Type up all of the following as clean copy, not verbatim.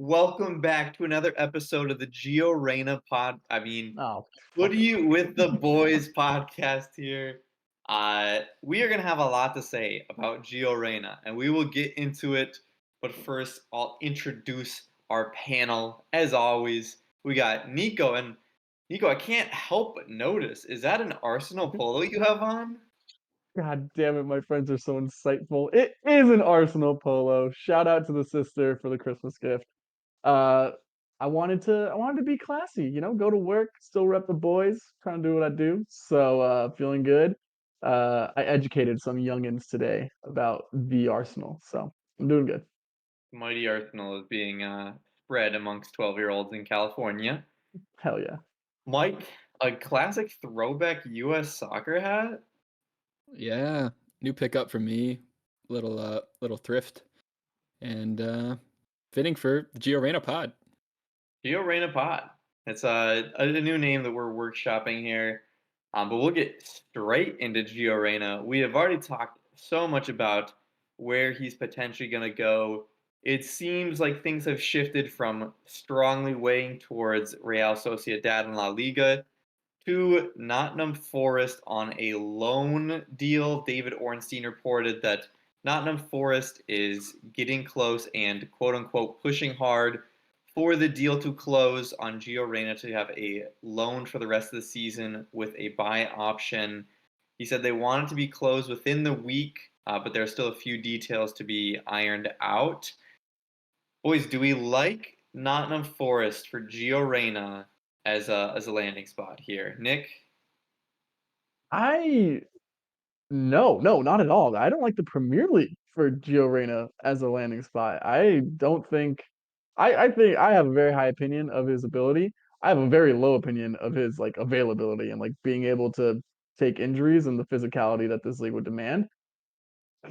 Welcome back to another episode of the Gio Reyna Oh, fucking Footy with the Boys podcast here. We are going to have a lot to say about Gio Reyna, and we will get into it. But first, I'll introduce our panel. As always, we got Nico. And Nico, I can't help but notice, is that an Arsenal polo you have on? God damn it, my friends are so insightful. It is an Arsenal polo. Shout out to the sister for the Christmas gift. Uh, I wanted to be classy, go to work, still rep the boys, trying to do what I do. So, feeling good. I educated some youngins today about the Arsenal, so I'm doing good. Mighty Arsenal is being spread amongst 12-year-olds in California. Hell yeah. Mike, a classic throwback US soccer hat? Yeah, new pickup for me. Little thrift and fitting for the Gio Reyna pod. Gio Reyna Pod. It's a new name that we're workshopping here. But we'll get straight into Gio Reyna. We have already talked so much about where he's potentially going to go. It seems like things have shifted from strongly weighing towards Real Sociedad and La Liga to Nottingham Forest on a loan deal. David Ornstein reported that Nottingham Forest is getting close and quote unquote pushing hard for the deal to close on Gio Reyna to have a loan for the rest of the season with a buy option. He said they wanted to be closed within the week, but there are still a few details to be ironed out. Boys, do we like Nottingham Forest for Gio Reyna as a landing spot here? Nick? I No, not at all. I don't like the Premier League for Gio Reyna as a landing spot. I don't think I think I have a very high opinion of his ability. I have a very low opinion of his like availability and like being able to take injuries and the physicality that this league would demand.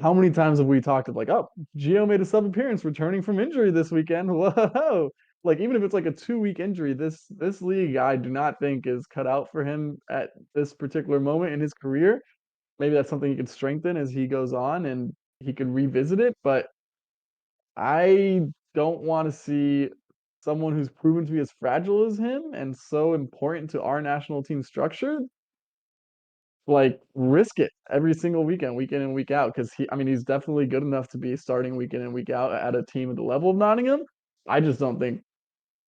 How many times have we talked of like, oh, Gio made a sub appearance returning from injury this weekend? Whoa. Like even if it's like a 2 week injury, this league I do not think is cut out for him at this particular moment in his career. Maybe that's something he could strengthen as he goes on and he could revisit it. But I don't want to see someone who's proven to be as fragile as him and so important to our national team structure, like risk it every single weekend, week in and week out. Because I mean, he's definitely good enough to be starting week in and week out at a team at the level of Nottingham. I just don't think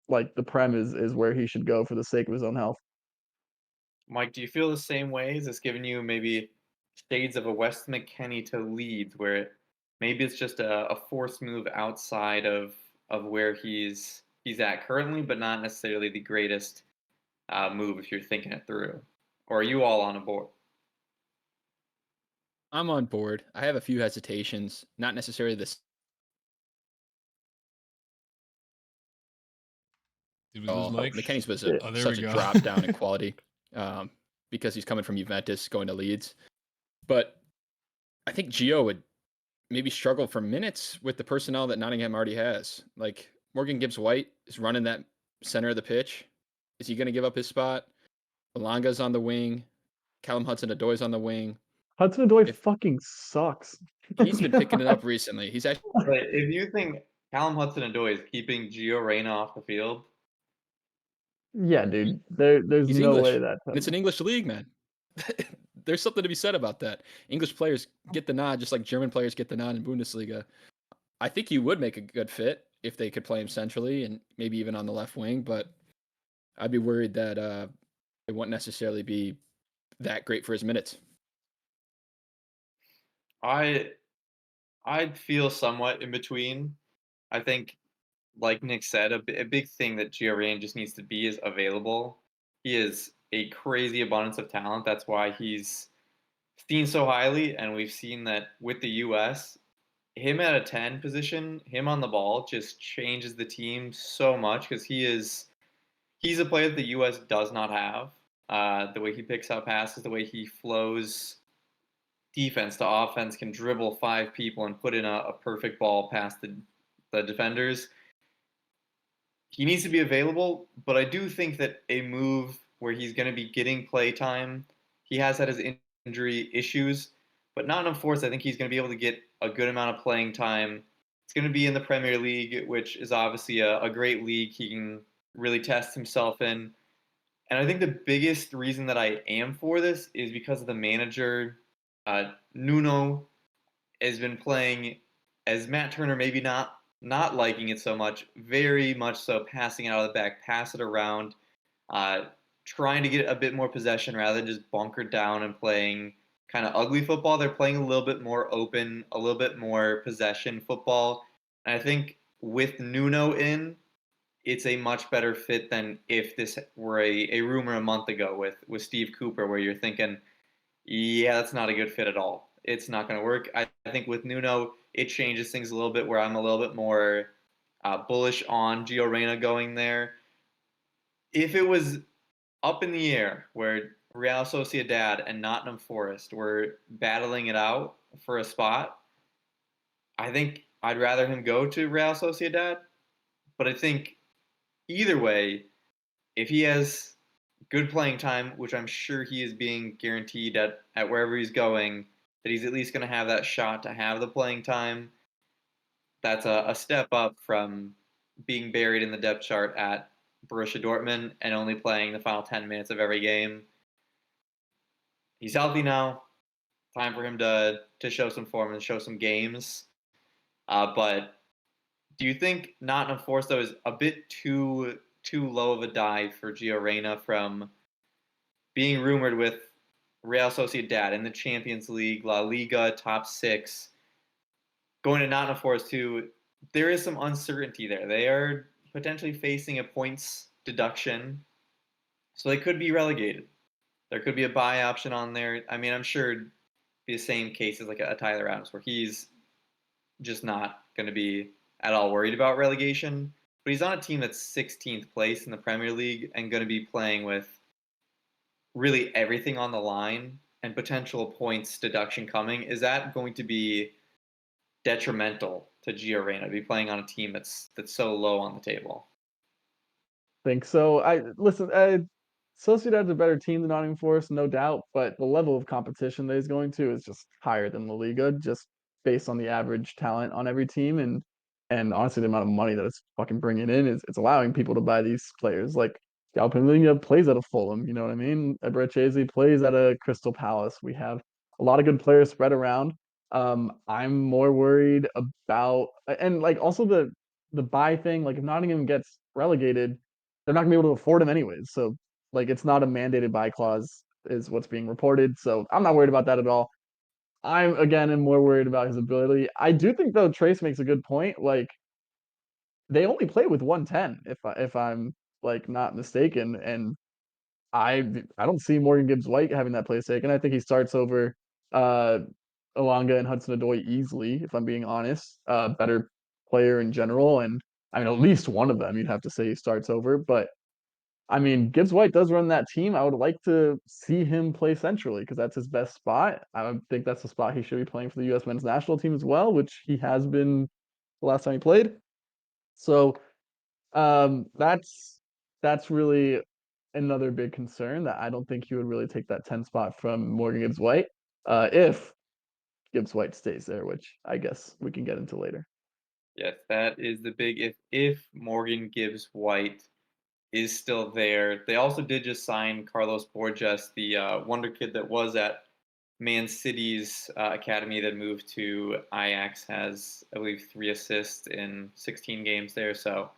like the Prem is where he should go for the sake of his own health. Mike, do you feel the same way? Is this giving you maybe shades of a West McKennie to Leeds, where maybe it's just a forced move outside of where he's at currently, but not necessarily the greatest move if you're thinking it through? Or are you all on a board? I'm on board. I have a few hesitations, not necessarily this Did we at lose all. Mike? McKennie's was Shit. Oh, there we such a go. drop down in quality um, because he's coming from Juventus going to Leeds. But I think Gio would maybe struggle for minutes with the personnel that Nottingham already has. Like Morgan Gibbs White is running that center of the pitch. Is he going to give up his spot? Belanga's on the wing. Callum Hudson-Odoi's on the wing. Hudson Odoi If fucking sucks. he's been picking it up recently, he's actually But if you think Callum Hudson-Odoi is keeping Gio Reyna off the field, Yeah, dude. There's he's no way English, that and it's an English league, man. There's something to be said about that. English players get the nod just like German players get the nod in Bundesliga. I think he would make a good fit if they could play him centrally and maybe even on the left wing, but I'd be worried that it wouldn't necessarily be that great for his minutes. I I'd feel somewhat in between. I think, like Nick said, a big thing that Gio Reyna just needs to be is available. He is a crazy abundance of talent. That's why he's seen so highly, and we've seen that with the U.S. Him at a 10 position, him on the ball just changes the team so much because he's a player that the U.S. does not have. The way he picks up passes, the way he flows defense to offense, can dribble five people and put in a perfect ball past the defenders. He needs to be available, but I do think that a move where he's going to be getting play time, he has had his injury issues, but not enough force. I think he's going to be able to get a good amount of playing time It's going to be in the Premier League, which is obviously a great league he can really test himself in. And I think the biggest reason that I am for this is because of the manager. Nuno has been playing as Matt Turner, maybe not liking it so much, very much so passing it out of the back, pass it around, uh, trying to get a bit more possession rather than just bunkered down and playing kind of ugly football. They're playing a little bit more open, a little bit more possession football. And I think with Nuno in, it's a much better fit than if this were a rumor a month ago with Steve Cooper, where you're thinking, yeah, that's not a good fit at all. It's not going to work. I think with Nuno, it changes things a little bit where I'm a little bit more bullish on Gio Reyna going there. If it was up in the air where Real Sociedad and Nottingham Forest were battling it out for a spot, I think I'd rather him go to Real Sociedad. But I think either way, if he has good playing time, which I'm sure he is being guaranteed at wherever he's going, that he's at least going to have that shot to have the playing time. That's a step up from being buried in the depth chart at Borussia Dortmund and only playing the final 10 minutes of every game. He's healthy now. Time for him to show some form and show some games. But do you think Nottingham Forest though is a bit too low of a dive for Gio Reyna from being rumored with Real Sociedad in the Champions League, La Liga, top six, going to Nottingham Forest too? There is some uncertainty there. They are potentially facing a points deduction, so they could be relegated. There could be a buy option on there. I mean, I'm sure it'd be the same case as like a Tyler Adams, where he's just not going to be at all worried about relegation. But he's on a team that's 16th place in the Premier League and going to be playing with really everything on the line and potential points deduction coming. Is that going to be detrimental to Gio Reyna to be playing on a team that's so low on the table? Think so. I listen. Sociedad's a better team than Nottingham Forest, no doubt, but the level of competition that he's going to is just higher than La Liga, just based on the average talent on every team, and honestly, the amount of money that it's fucking bringing in is it's allowing people to buy these players. Like Galpinliga plays at a Fulham, you know what I mean? Ebrechese plays at a Crystal Palace. We have a lot of good players spread around. I'm more worried about and like also the buy thing. Like if Nottingham gets relegated, they're not gonna be able to afford him anyways. So like it's not a mandated buy clause is what's being reported. So I'm not worried about that at all. I'm again am more worried about his ability. I do think though Trace makes a good point. Like they only play with 110 if I'm like not mistaken, and I don't see Morgan Gibbs White having that place taken. I think he starts over uh Alanga and Hudson Odoi easily, if I'm being honest. Better player in general, and I mean at least one of them you'd have to say he starts over, but I mean, Gibbs White does run that team. I would like to see him play centrally because that's his best spot. I would think that's the spot he should be playing for the U.S. men's national team as well, which he has been the last time he played. So that's really another big concern that I don't think he would really take that 10 spot from Morgan Gibbs White if Gibbs White stays there, which I guess we can get into later. Yes, that is the big if Morgan Gibbs White is still there. They also did just sign Carlos Borges, the wonder kid that was at Man City's academy that moved to Ajax. Has, I believe, 3 assists in 16 games there. So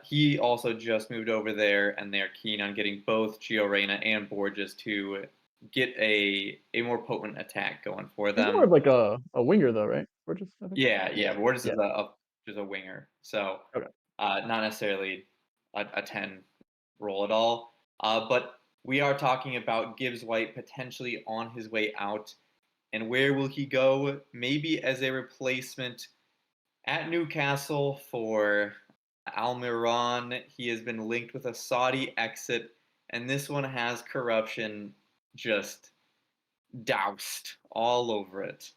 he also just moved over there, and they're keen on getting both Gio Reyna and Borges to get a more potent attack going for He's more them. of like a winger though, right? Borges, I think. Yeah. Borges Yeah. is just a winger, so Okay. not necessarily a 10 role at all. But we are talking about Gibbs White potentially on his way out, and where will he go? Maybe as a replacement at Newcastle for Almiron. He has been linked with a Saudi exit, and this one has corruption just doused all over it.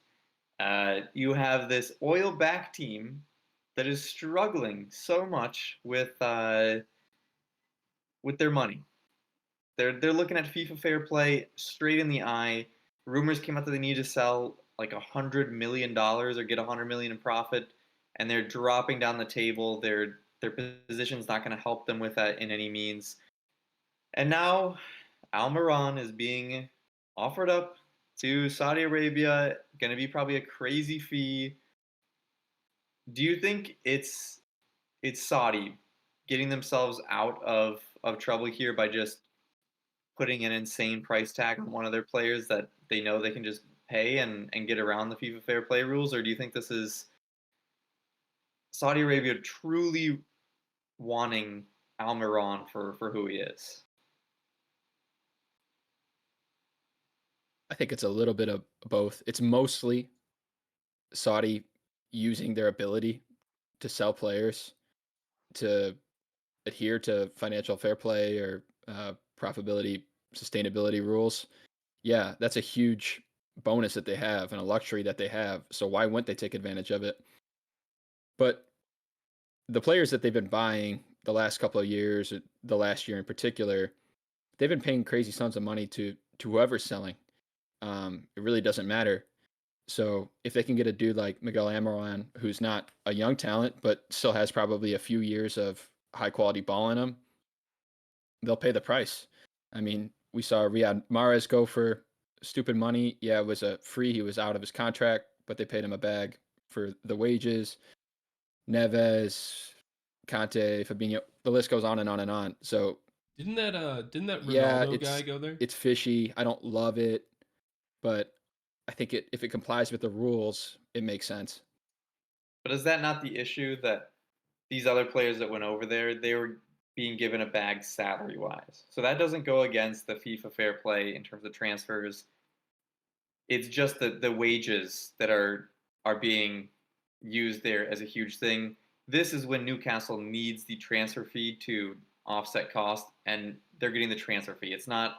You have this oil back team that is struggling so much with their money. They're looking at FIFA Fair Play straight in the eye. Rumors came out that they need to sell like $100 million or get $100 million in profit and they're dropping down the table. Their position's not going to help them with that in any means. And now Almiron is being offered up to Saudi Arabia, going to be probably a crazy fee. Do you think it's Saudi getting themselves out of trouble here by just putting an insane price tag on one of their players that they know they can just pay and get around the FIFA fair play rules, or do you think this is Saudi Arabia truly wanting Almiron for who he is? I think it's a little bit of both. It's mostly Saudi using their ability to sell players to adhere to financial fair play or profitability, sustainability rules. Yeah, that's a huge bonus that they have and a luxury that they have. So why wouldn't they take advantage of it? But the players that they've been buying the last couple of years, the last year in particular, they've been paying crazy sums of money to whoever's selling. It really doesn't matter. So if they can get a dude like Miguel Almiron, who's not a young talent but still has probably a few years of high quality ball in him, they'll pay the price. I mean, we saw Riyad Mahrez go for stupid money. Yeah, it was a free. He was out of his contract, but they paid him a bag for the wages. Neves, Conte, Fabinho, the list goes on and on and on. So Didn't that yeah, Ronaldo guy go there? it's fishy. I don't love it, but I think if it complies with the rules, it makes sense. But is that not the issue that these other players that went over there, they were being given a bag salary wise? So that doesn't go against the FIFA fair play in terms of transfers. It's just the wages that are being used there as a huge thing. This is when Newcastle needs the transfer fee to offset cost, and they're getting the transfer fee. It's not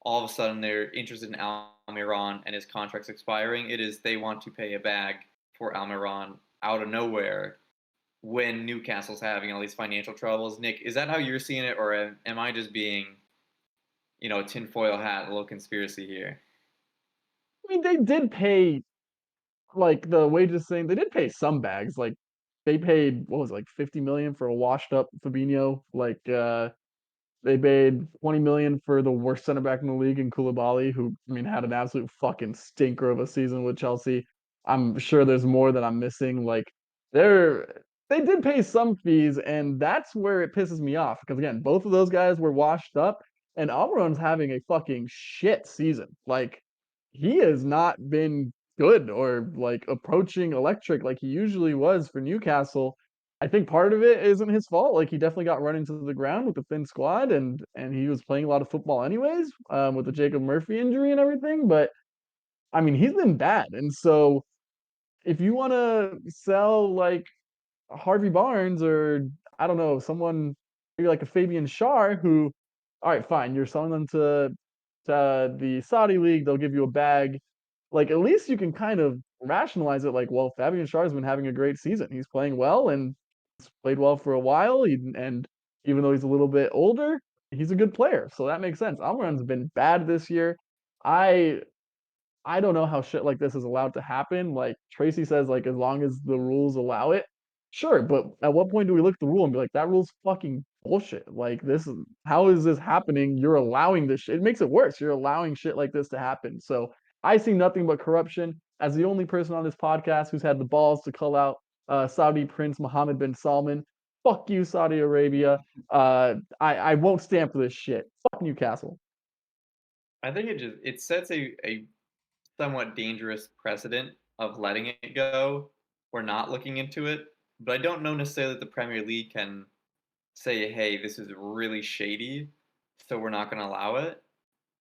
all of a sudden they're interested in Almiron and his contract's expiring. It is they want to pay a bag for Almiron out of nowhere when Newcastle's having all these financial troubles. Nick, is that how you're seeing it, or am I just being, a tinfoil hat, a little conspiracy here? I mean, they did pay like the wages thing. They did pay some bags. Like they paid what was it, like 50 million for a washed up Fabinho. They paid 20 million for the worst center back in the league in Koulibaly, who I mean had an absolute fucking stinker of a season with Chelsea. I'm sure there's more that I'm missing. Like they're they did pay some fees, and that's where it pisses me off because again, both of those guys were washed up, and Almiron's having a fucking shit season. Like he has not been good or like approaching electric like he usually was for Newcastle. I think part of it isn't his fault. Like he definitely got run into the ground with the thin squad, and he was playing a lot of football anyways, with the Jacob Murphy injury and everything. But I mean, he's been bad, and so if you want to sell like Harvey Barnes or I don't know someone maybe like a Fabian Schär, who, all right, fine, you're selling them to the Saudi league, they'll give you a bag. Like at least you can kind of rationalize it. Like, well, Fabian Schär has been having a great season. He's playing well and he's played well for a while. And even though he's a little bit older, he's a good player, so that makes sense. Almiron's been bad this year. I I don't know how shit like this is allowed to happen. Like Tracy says, like as long as the rules allow it, sure. But at what point do we look at the rule and be like, that rule's fucking bullshit? Like this is how is this happening? You're allowing this shit. It makes it worse. You're allowing shit like this to happen. So I see nothing but corruption. As the only person on this podcast who's had the balls to call out Saudi Prince Mohammed bin Salman, fuck you, Saudi Arabia. I won't stand for this shit. Fuck Newcastle. I think it sets a somewhat dangerous precedent of letting it go or not looking into it. But I don't know necessarily that the Premier League can say, hey, this is really shady, so we're not going to allow it.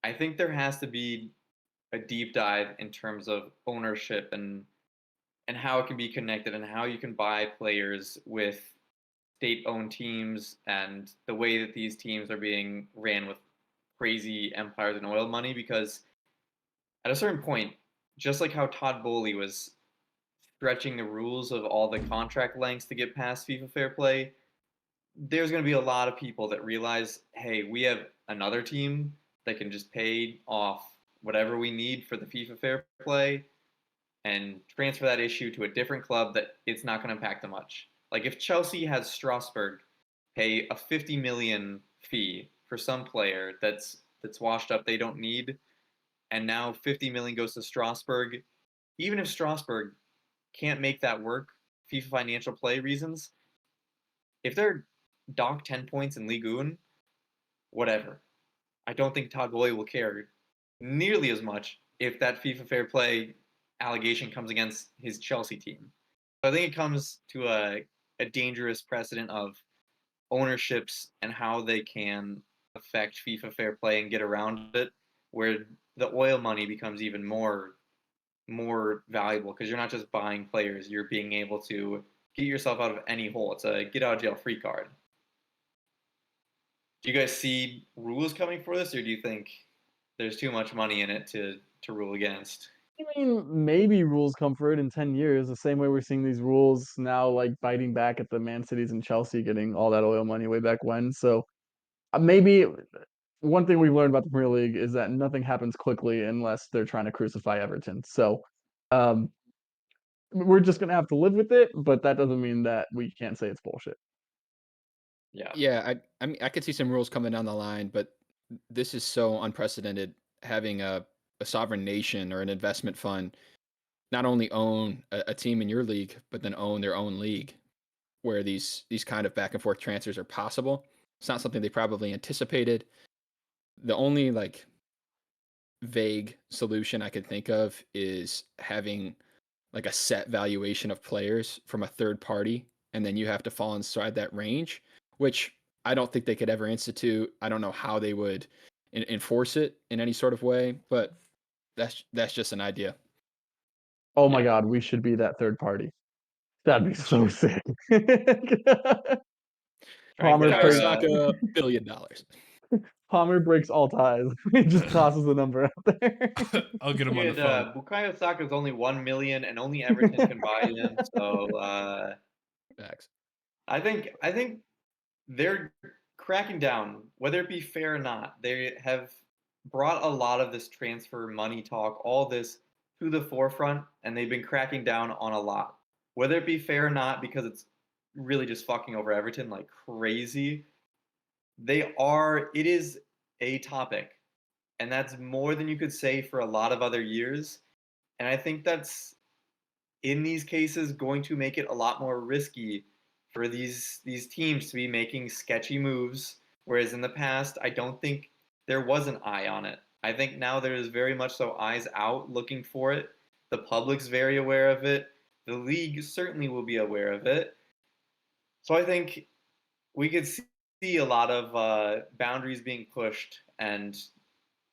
I think there has to be a deep dive in terms of ownership and how it can be connected and how you can buy players with state-owned teams and the way that these teams are being ran with crazy empires and oil money. Because at a certain point, just like how Todd Bowley was stretching the rules of all the contract lengths to get past FIFA Fair Play, there's going to be a lot of people that realize, hey, we have another team that can just pay off whatever we need for the FIFA Fair Play, and transfer that issue to a different club that it's not going to impact them much. Like if Chelsea has Strasbourg pay a 50 million fee for some player that's washed up they don't need, and now 50 million goes to Strasbourg, even if Strasbourg can't make that work, FIFA financial play reasons, if they're docked 10 points in Ligue 1, whatever. I don't think Todd Boehly will care nearly as much if that FIFA fair play allegation comes against his Chelsea team. So I think it comes to a dangerous precedent of ownerships and how they can affect FIFA fair play and get around it, where the oil money becomes even more valuable because you're not just buying players, you're being able to get yourself out of any hole. It's a get out of jail free card. Do you guys see rules coming for this, or do you think there's too much money in it to rule against? I mean, maybe rules come for it in 10 years, the same way we're seeing these rules now, like biting back at the Man Cities and Chelsea getting all that oil money way back when. So maybe one thing we've learned about the Premier League is that nothing happens quickly unless they're trying to crucify Everton. So um, we're just gonna have to live with it, but that doesn't mean that we can't say it's bullshit. Yeah. Yeah, I mean, I could see some rules coming down the line, but this is so unprecedented having a sovereign nation or an investment fund not only own a team in your league, but then own their own league where these kind of back and forth transfers are possible. It's not something they probably anticipated. The only like vague solution I could think of is having like a set valuation of players from a third party, and then you have to fall inside that range, which I don't think they could ever institute. I don't know how they would enforce it in any sort of way, but that's just an idea. Oh my Yeah. God, we should be that third party. That'd be so sick. Try and Palmer get Bukayo our breaks Saka, $1 billion. Palmer breaks all ties. He just tosses the number out there. I'll get him on the kid, phone. Bukayo Saka is only 1 million, and only Everton can buy him. So Facts. I think they're cracking down, whether it be fair or not. They have brought a lot of this transfer money talk, all this to the forefront, and they've been cracking down on a lot. Whether it be fair or not, because it's really just fucking over Everton like crazy. It is a topic, and that's more than you could say for a lot of other years. And I think that's in these cases going to make it a lot more risky for these teams to be making sketchy moves. Whereas in the past, I don't think there was an eye on it. I think now there is very much so eyes out looking for it. The public's very aware of it. The league certainly will be aware of it. So I think we could see a lot of boundaries being pushed and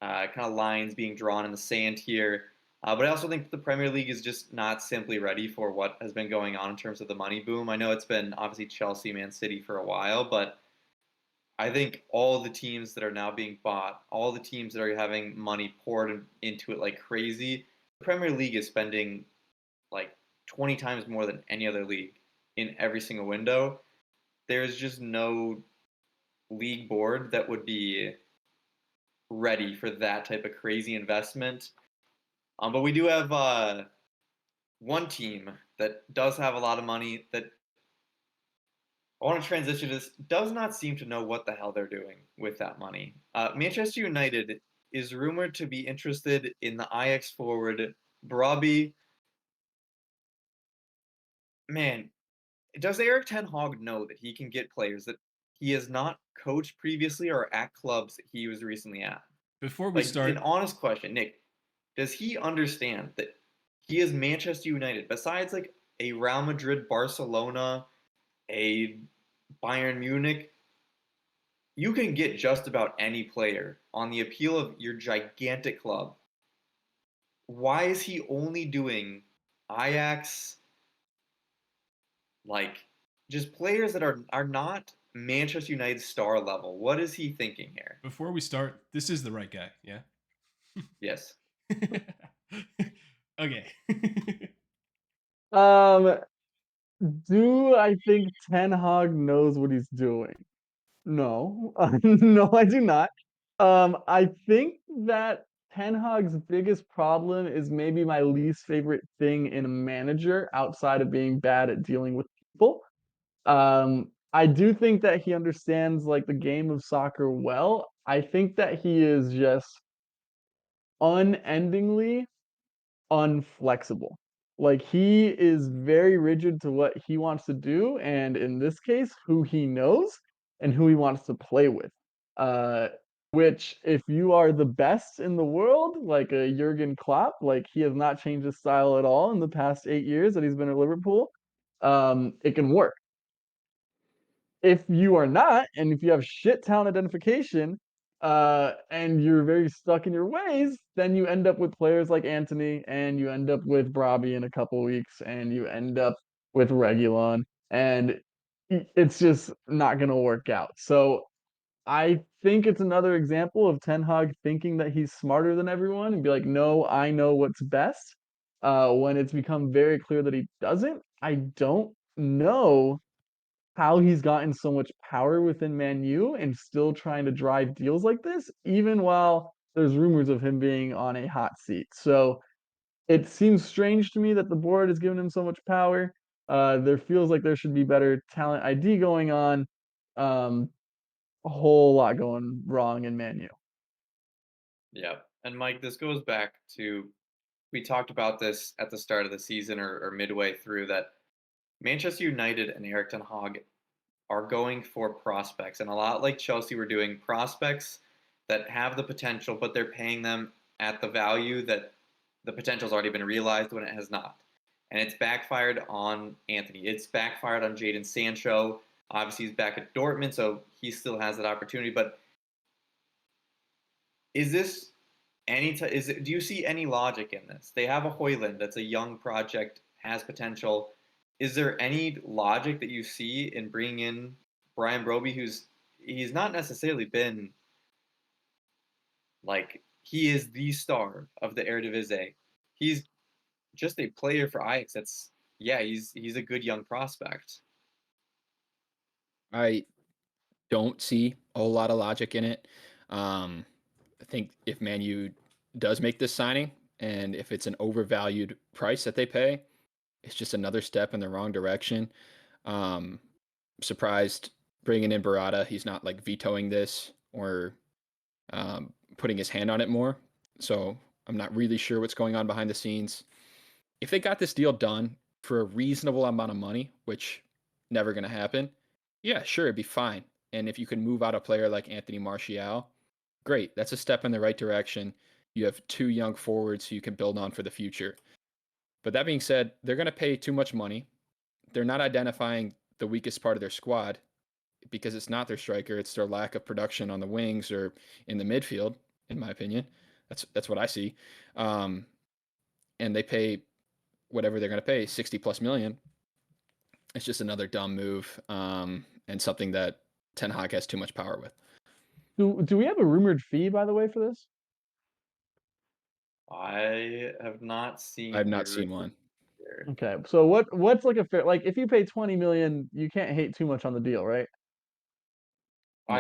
kind of lines being drawn in the sand here. But I also think the Premier League is just not simply ready for what has been going on in terms of the money boom. I know it's been obviously Chelsea, Man City for a while, but I think all the teams that are now being bought, all the teams that are having money poured into it like crazy, the Premier League is spending like 20 times more than any other league in every single window. There's just no league board that would be ready for that type of crazy investment. But we do have one team that does have a lot of money that I want to transition to this, does not seem to know what the hell they're doing with that money. Manchester United is rumored to be interested in the Ajax forward Brobbey. Man, does Eric Ten Hag know that he can get players that he has not coached previously or at clubs that he was recently at? Before we Like, an start, honest question, Nick, does he understand that he is Manchester United, besides like a Real Madrid, Barcelona, a Bayern Munich, you can get just about any player on the appeal of your gigantic club. Why is he only doing Ajax, like just players that are not Manchester United star level? What is he thinking here? this is the right guy, yeah? Yes. Okay. Um, do I think Ten Hag knows what he's doing? No, no, I do not. I think that Ten Hag's biggest problem is maybe my least favorite thing in a manager outside of being bad at dealing with people. I do think that he understands like the game of soccer well. I think that he is just unendingly unflexible. Like he is very rigid to what he wants to do, and in this case, who he knows and who he wants to play with. Uh, which, if you are the best in the world, like a Jurgen Klopp, like he has not changed his style at all in the past 8 years that he's been at Liverpool, it can work. If you are not, and if you have shit talent identification, and you're very stuck in your ways, then you end up with players like Anthony, and you end up with Brobby in a couple weeks, and you end up with Regulon, and it's just not going to work out. So I think it's another example of Ten Hag thinking that he's smarter than everyone and be like, no, I know what's best. When it's become very clear that he doesn't, I don't know how he's gotten so much power within Man U and still trying to drive deals like this, even while there's rumors of him being on a hot seat. So it seems strange to me that the board has given him so much power. There feels like there should be better talent ID going on. Um, a whole lot going wrong in Man U. Yeah. And Mike, this goes back to we talked about this at the start of the season or midway through that Manchester United and Eric Ten Hag are going for prospects, and a lot like Chelsea were doing prospects that have the potential, but they're paying them at the value that the potential's already been realized when it has not. And it's backfired on Anthony. It's backfired on Jadon Sancho. Obviously, he's back at Dortmund, so he still has that opportunity. But is this is it, do you see any logic in this? They have a Hoyland that's a young project, has potential. Is there any logic that you see in bringing in Brian Broby, he's not necessarily been like he is the star of the Eredivisie. He's just a player for Ajax. That's yeah, he's a good young prospect. I don't see a whole lot of logic in it. I think if Man U does make this signing, and if it's an overvalued price that they pay, it's just another step in the wrong direction. Um, Surprised bringing in Barada, he's not like vetoing this or putting his hand on it more. So I'm not really sure what's going on behind the scenes. If they got this deal done for a reasonable amount of money, which never going to happen, yeah, sure, it'd be fine. And if you can move out a player like Anthony Martial, great. That's a step in the right direction. You have two young forwards who you can build on for the future. But that being said, they're going to pay too much money. They're not identifying the weakest part of their squad because it's not their striker, it's their lack of production on the wings or in the midfield, in my opinion. That's what I see. Um, and they pay whatever they're going to pay, 60 plus million. It's just another dumb move, and something that Ten Hag has too much power with. Do we have a rumored fee, by the way, for this? I have not I have seen not seen one. here. Okay, so what's like a fair like if you pay 20 million, you can't hate too much on the deal, right? No.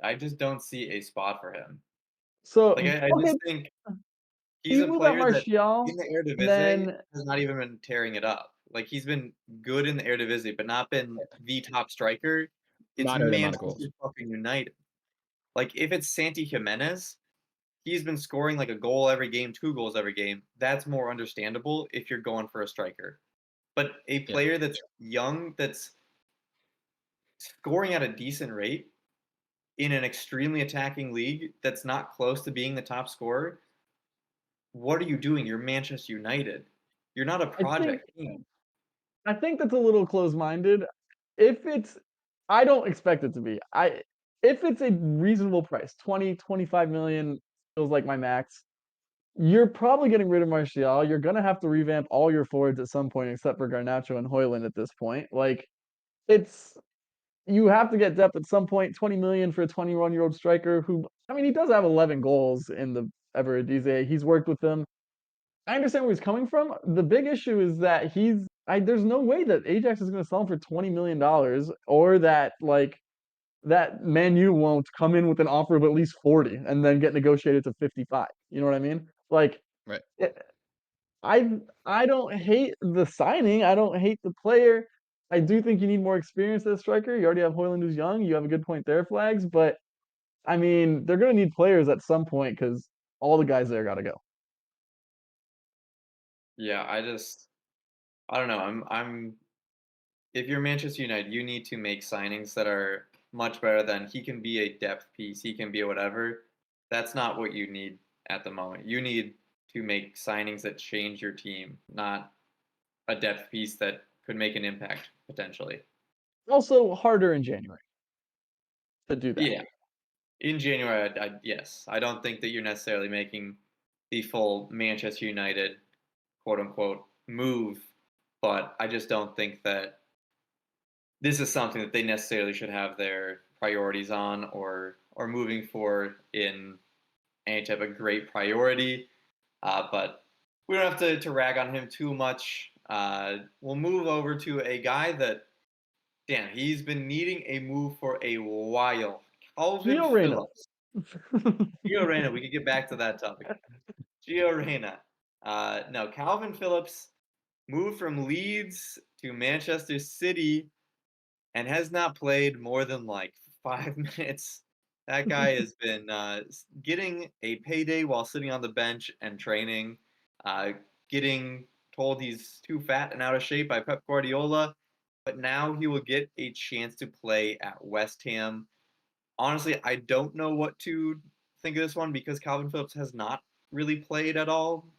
I just don't see a spot for him. So Like I okay, just think so he's you a move out player that in Martial, the and Eredivisie then has not even been tearing it up. Like he's been good in the Eredivisie, but not been the top striker. It's Moderate amount of Manchester goals. fucking United. Like if it's Santi Jimenez, he's been scoring like a goal every game, 2 goals every game. That's more understandable if you're going for a striker. But a Yeah. player that's young, that's scoring at a decent rate in an extremely attacking league that's not close to being the top scorer, what are you doing? You're Manchester United. You're not a I think project team. I think that's a little close-minded. If it's I don't expect it to be. If it's a reasonable price, 20, 25 million feels like my max. You're probably getting rid of Martial. You're gonna have to revamp all your forwards at some point, except for Garnacho and Hoyland at this point. Like it's you have to get depth at some point. 20 million for a 21-year-old striker who I mean he does have 11 goals in the Eredivisie. He's worked with them. I understand where he's coming from. The big issue is that there's no way that Ajax is going to sell him for $20 million or that like that Man U won't come in with an offer of at least 40 and then get negotiated to 55. You know what I mean? Like, Right. eh, I don't hate the signing. I don't hate the player. I do think you need more experience as a striker. You already have Hoyland who's young. You have a good point there, Flags. But I mean, they're going to need players at some point because all the guys there got to go. Yeah, I don't know. I'm if you're Manchester United, you need to make signings that are much better than he can be a depth piece, he can be a whatever. That's not what you need at the moment. You need to make signings that change your team, not a depth piece that could make an impact potentially. Also, harder in January to do that. Yeah, in January, yes, I don't think that you're necessarily making the full Manchester United quote unquote move, but I just don't think that this is something that they necessarily should have their priorities on or moving forward in any type of great priority. But we don't have to rag on him too much. We'll move over to a guy that, damn, he's been needing a move for a while. Calvin Gio Reyna. Phillips. Gio Reyna, we could get back to that topic. Gio Reyna. No, Calvin Phillips moved from Leeds to Manchester City and has not played more than like 5 minutes. That guy has been getting a payday while sitting on the bench and training, uh, getting told he's too fat and out of shape by Pep Guardiola, but now he will get a chance to play at West Ham. Honestly, I don't know what to think of this one because Calvin Phillips has not really played at all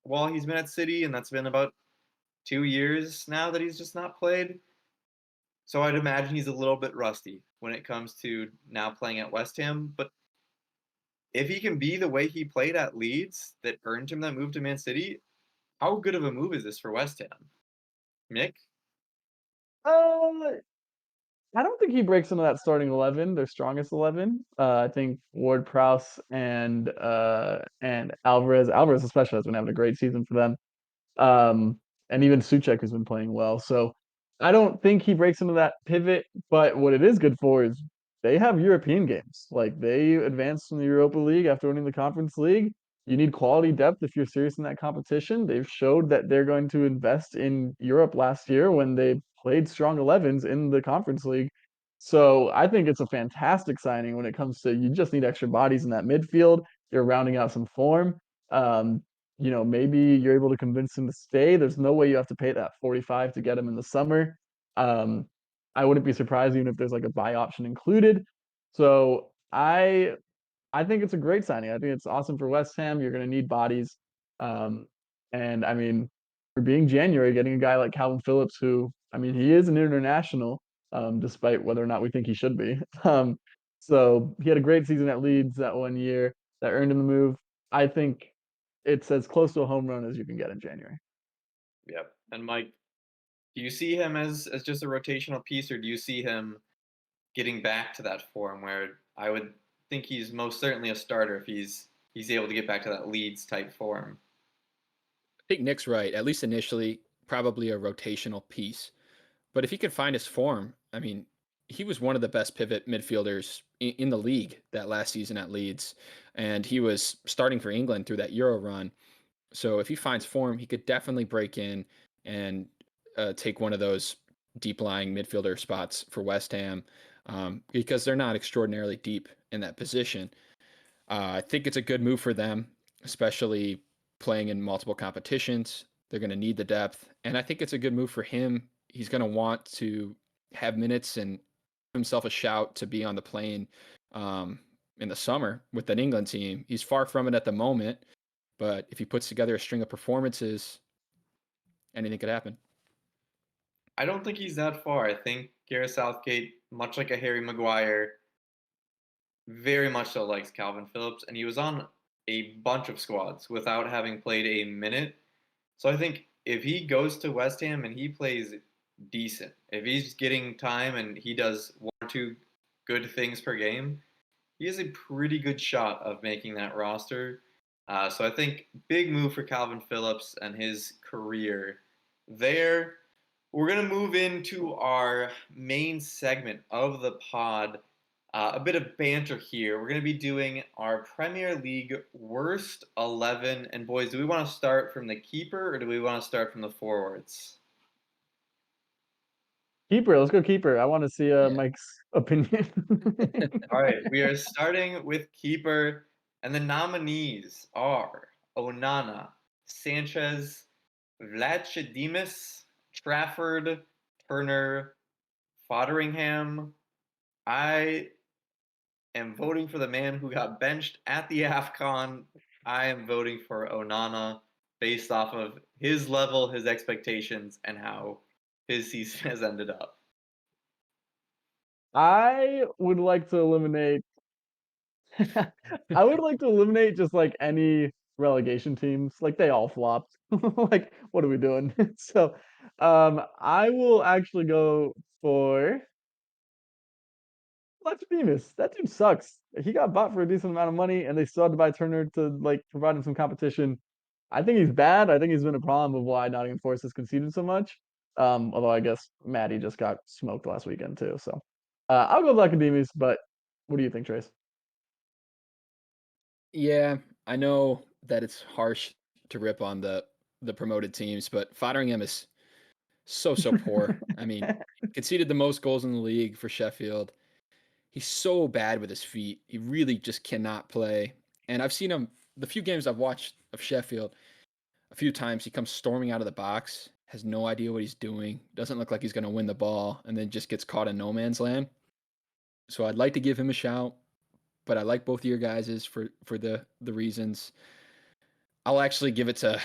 while he's been at City, and that's been about 2 years now that he's just not played. So I'd imagine he's a little bit rusty when it comes to now playing at West Ham. But if he can be the way he played at Leeds that earned him that move to Man City, how good of a move is this for West Ham? Mick? uh, I don't think he breaks into that starting 11, their strongest 11. I think Ward-Prowse and Alvarez especially has been having a great season for them. Um, and even Suchek has been playing well. So I don't think he breaks into that pivot. But what it is good for is they have European games. Like they advanced from the Europa League after winning the Conference League. You need quality depth if you're serious in that competition. They've showed that they're going to invest in Europe last year when they played strong 11s in the Conference League. So I think it's a fantastic signing when it comes to you just need extra bodies in that midfield. You're rounding out some form. Um, maybe you're able to convince him to stay. There's no way you have to pay that 45 to get him in the summer. Um, I wouldn't be surprised even if there's like a buy option included. So I think it's a great signing. I think it's awesome for West Ham. You're going to need bodies. Um, and I mean, for being January, getting a guy like Calvin Phillips, who, I mean, he is an international, despite whether or not we think he should be. So he had a great season at Leeds that 1 year that earned him the move. I think it's as close to a home run as you can get in January. Yep. And Mike, do you see him as just a rotational piece, or do you see him getting back to that form where I would think he's most certainly a starter if he's able to get back to that Leeds type form? I think Nick's right. At least initially, probably a rotational piece. But if he can find his form, I mean, he was one of the best pivot midfielders in the league that last season at Leeds, and he was starting for England through that Euro run. So if he finds form, he could definitely break in and take one of those deep lying midfielder spots for West Ham because they're not extraordinarily deep in that position. I think it's a good move for them, especially playing in multiple competitions. They're going to need the depth. And I think it's a good move for him. He's going to want to have minutes and himself a shout to be on the plane in the summer with an England team. He's far from it at the moment, but if he puts together a string of performances, anything could happen. I don't think he's that far. I think Gareth Southgate, much like a Harry Maguire, very much so likes Calvin Phillips, and he was on a bunch of squads without having played a minute. So I think if he goes to West Ham and he plays decent, if he's getting time and he does one or two good things per game, he has a pretty good shot of making that roster. So I think big move for Calvin Phillips and his career there. We're going to move into our main segment of the pod. A bit of banter here. We're going to be doing our Premier League worst 11. And boys, do we want to start from the keeper or do we want to start from the forwards? Keeper, let's go keeper. I want to see Yeah. Mike's opinion. All right, we are starting with keeper, and the nominees are Onana, Sanchez, Vlachodimos, Trafford, Turner, Fodderingham. I am voting for the man who got benched at the AFCON. I am voting for Onana based off of his level, his expectations, and how his season has ended up. I would like to eliminate I would like to eliminate just like any relegation teams. Like they all flopped. Like, what are we doing? So I will actually go for Bemis. That dude sucks. He got bought for a decent amount of money and they still had to buy Turner to like provide him some competition. I think he's bad. I think he's been a problem of why Nottingham Forest has conceded so much. Although I guess Maddie just got smoked last weekend too. So I'll go with Lacademies, but what do you think, Trace? Yeah, I know that it's harsh to rip on the promoted teams, but Fodderingham is so poor. I mean, conceded the most goals in the league for Sheffield. He's so bad with his feet. He really just cannot play. And I've seen him the few games I've watched of Sheffield, a few times he comes storming out of the box, has no idea what he's doing, doesn't look like he's going to win the ball, and then just gets caught in no man's land. So I'd like to give him a shout, but I like both of your guys's for the reasons. I'll actually give it to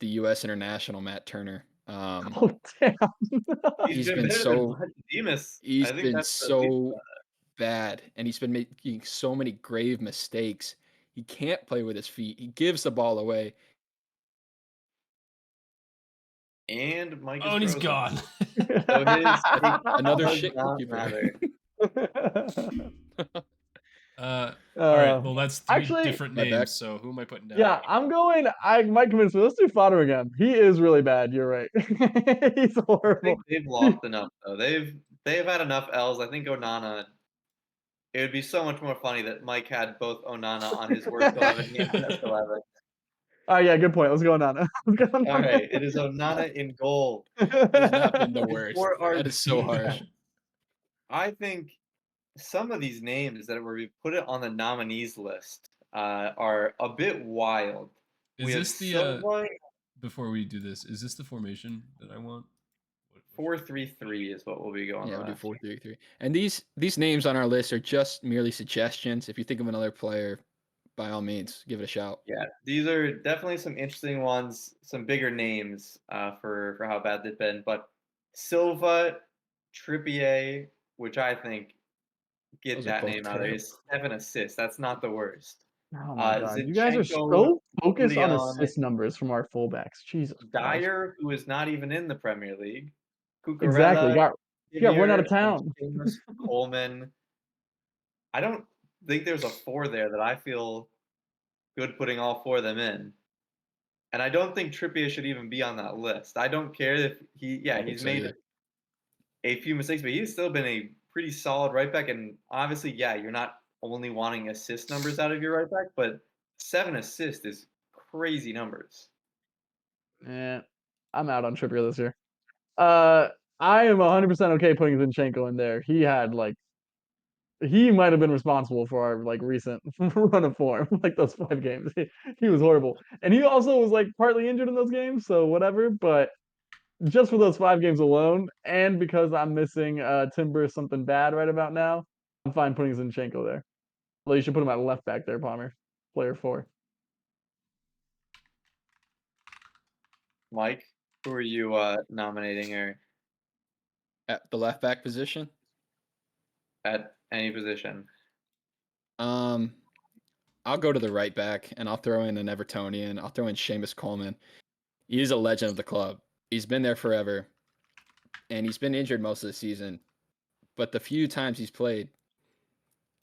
the U.S. international Matt Turner. Oh damn. He's He's been been better than so Vlachodimos. he's I think been that's the piece. so bad, and he's been making so many grave mistakes. He can't play with his feet. He gives the ball away. And Mike Oh, is and he's frozen. gone. So his take Another does shit not goalkeeper. matter. All right. Well, that's three Actually, different My back. names. So who am I putting down? yeah, I'm going. I might convince me. Let's do Fodder again. He is really bad. You're right. He's I horrible. think they've lost enough though. They've had enough L's. I think Onana. It would be so much more funny that Mike had both Onana on his worst 11 and best 11. Oh yeah, good point. Let's go on. Let's go All right, it is Onana in goal. Has not been the on. worst. For our That is so harsh. defense, I think some of these names that we put it on the nominees list are a bit wild. Is We have this the Silva. before we do this? Is this the formation that I want? 4-3-3 is what we'll be going Yeah, we'll do with. 4-3-3. And these names on our list are just merely suggestions. If you think of another player, by all means, give it a shout. Yeah, these are definitely some interesting ones, some bigger names for how bad they've been. But Silva, Trippier, which I think get Those are that both name out of there. terrible. He's 7 assists. That's not the worst. Oh my god, you guys are Zinchenko, so focused on Leon, assist numbers from our fullbacks. Jesus Christ. Dyer, who is not even in the Premier League, Exactly. Cucurella, Got run out Xavier, of and town. Seamus Coleman. I don't think there's a 4 there that I feel good putting all 4 of them in. And I don't think Trippier should even be on that list. I don't care if he's So, made yeah. a few mistakes, but he's still been a pretty solid right back. And obviously, you're not only wanting assist numbers out of your right back, but 7 assists is crazy numbers. Yeah, I'm out on Trippier this year. Uh, I am 100% okay putting Zinchenko in there. He might have been responsible for our like recent run of form, like those 5 games. He was horrible, and he also was like partly injured in those games, so whatever. But just for those 5 games alone, and because I'm missing Timber something bad right about now, I'm fine putting Zinchenko there. Well, you should put him at left back there, Palmer, player 4. Mike, who are you nominating or At the left back position, at any position? I'll go to the right back and I'll throw in an Evertonian. I'll throw in Seamus Coleman. He is a legend of the club. He's been there forever, and he's been injured most of the season. But the few times he's played,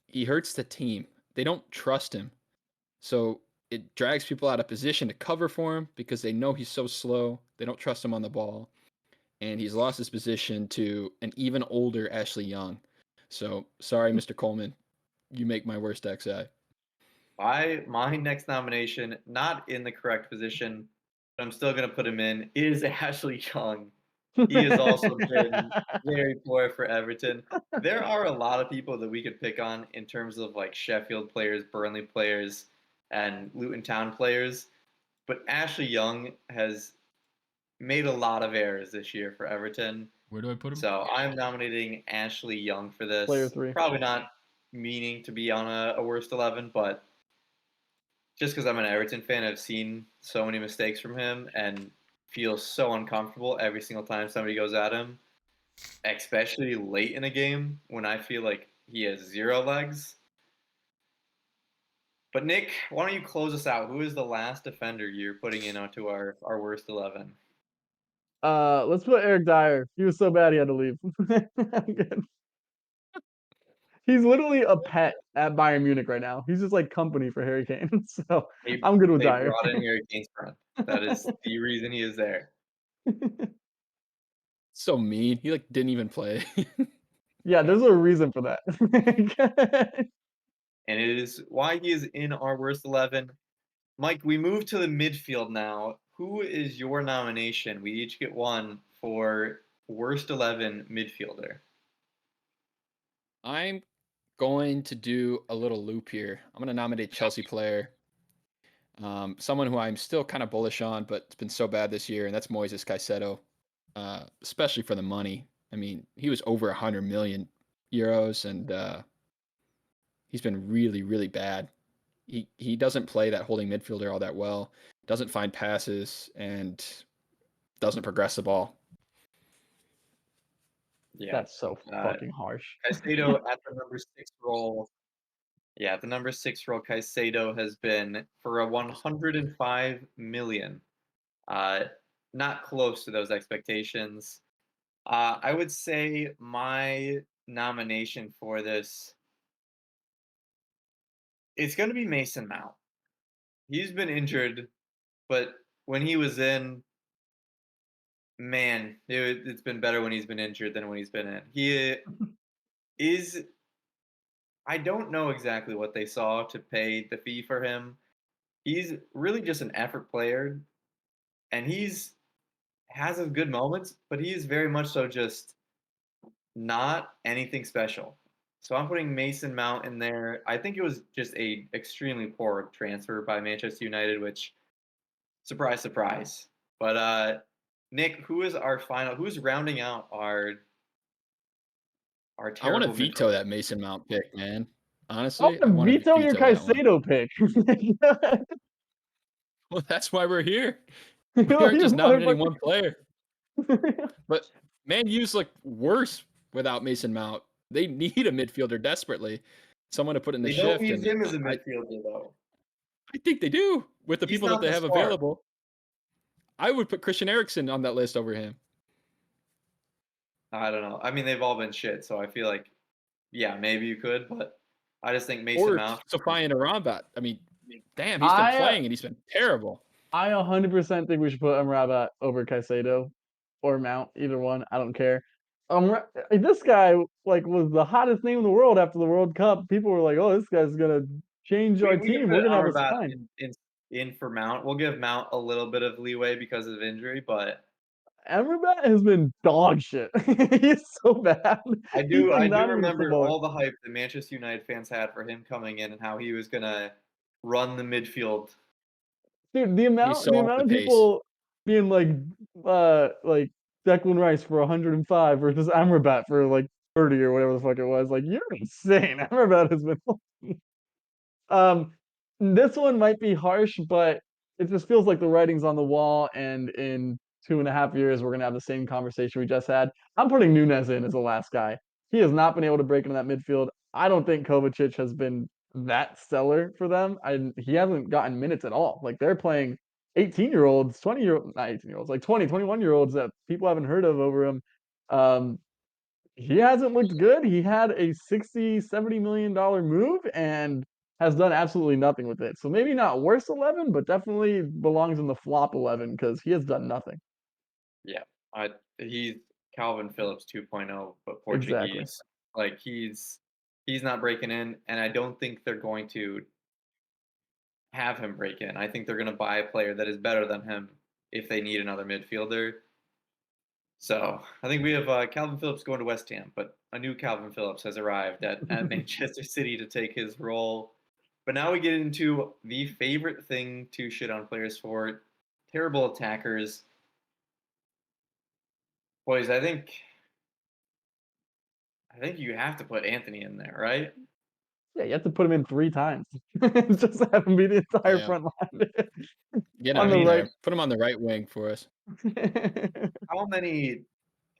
he hurts the team. They don't trust him. So it drags people out of position to cover for him because they know he's so slow. They don't trust him on the ball. And he's lost his position to an even older Ashley Young. So sorry, Mr. Coleman, you make my worst XI. My next nomination, not in the correct position, but I'm still gonna put him in, is Ashley Young. He has also been very poor for Everton. There are a lot of people that we could pick on in terms of like Sheffield players, Burnley players, and Luton Town players, but Ashley Young has made a lot of errors this year for Everton. Where do I put him? So I'm nominating Ashley Young for Player this. 3. Probably not meaning to be on a worst 11, but just because I'm an Everton fan, I've seen so many mistakes from him and feel so uncomfortable every single time somebody goes at him, especially late in a game when I feel like he has zero legs. But Nick, why don't you close us out? Who is the last defender you're putting in onto our worst 11? Let's put Eric Dyer. He was so bad he had to leave. I'm good. He's literally a pet at Bayern Munich right now. He's just like company for Harry Kane. So They, I'm good with they Dyer. brought in Harry Kane's friend. That is the reason he is there. So mean. He like didn't even play. Yeah, there's a reason for that. And it is why he is in our worst 11. Mike, we move to the midfield now. Who is your nomination? We each get one for worst 11 midfielder. I'm going to do a little loop here. I'm going to nominate Chelsea player. Someone who I'm still kind of bullish on, but it's been so bad this year, and that's Moises Caicedo, especially for the money. I mean, he was over 100 million euros, and he's been really, really bad. He doesn't play that holding midfielder all that well, doesn't find passes, and doesn't progress the ball. Yeah. That's so fucking harsh. Caicedo at the number 6 role. Yeah, at the number 6 role, Caicedo has been for a 105 million. Not close to those expectations. I would say my nomination for this is going to be Mason Mount. He's been injured, but when he was in, man, it's been better when he's been injured than when he's been in. He is. I don't know exactly what they saw to pay the fee for him. He's really just an effort player, and he's has his good moments, but he is very much so just not anything special. So I'm putting Mason Mount in there. I think it was just a extremely poor transfer by Manchester United, which surprise, surprise. But Nick, who is our final? Who's rounding out our I want to terrible veto midfield? that Mason Mount pick, man. I Honestly, I want want to to veto your veto that one. Caicedo pick. Well, that's why we're here. You We aren't just nominating motherfucker. one player. But Man U's look worse without Mason Mount. They need a midfielder desperately, someone to put in the They don't shift, use and him as a I midfielder though. I think they do with the He's people that not they the have star. available. I would put Christian Eriksen on that list over him, I don't know. I mean, they've all been shit, so I feel like, yeah, maybe you could, but I just think Mason or Mount. Sofian Amrabat. I mean, damn, he's been I playing and he's been terrible. I 100% think we should put Amrabat over Caicedo or Mount, either one. I don't care. This guy like was the hottest name in the world after the World Cup. People were like, "Oh, this guy's gonna change our We can team. put We're gonna have a Amrabat spine." in for Mount. We'll give Mount a little bit of leeway because of injury, but Amrabat has been dog shit. He's so bad. He's like I do not even a remember footballer. all the hype that Manchester United fans had for him coming in and how he was gonna run the midfield. Dude, He's so the off amount the of pace. people being like Declan Rice for 105 versus Amrabat for like 30 or whatever the fuck it was. Like, you're insane. Amrabat has been Um, this one might be harsh, but it just feels like the writing's on the wall, and in 2.5 years, we're gonna have the same conversation we just had. I'm putting Nunez in as the last guy. He has not been able to break into that midfield. I don't think Kovacic has been that stellar for them. He hasn't gotten minutes at all. Like they're playing 18-year-olds, 20-year-old, not 18-year-olds, like 20, 21-year-olds that people haven't heard of over him. Um, he hasn't looked good. He had a 60, $70 million move and has done absolutely nothing with it. So maybe not worst 11, but definitely belongs in the flop 11 because he has done nothing. Yeah, he's Calvin Phillips 2.0, but Exactly. Portuguese. Like he's not breaking in, and I don't think they're going to have him break in. I think they're going to buy a player that is better than him if they need another midfielder. So I think we have Calvin Phillips going to West Ham, but a new Calvin Phillips has arrived at Manchester City to take his role. But now we get into the favorite thing to shit on players for: terrible attackers. Boys, I think you have to put Anthony in there, right? Yeah, you have to put him in 3 times. Just have him be the entire Yeah. front line. Get On him the in right. there. Put him on the right wing for us. How many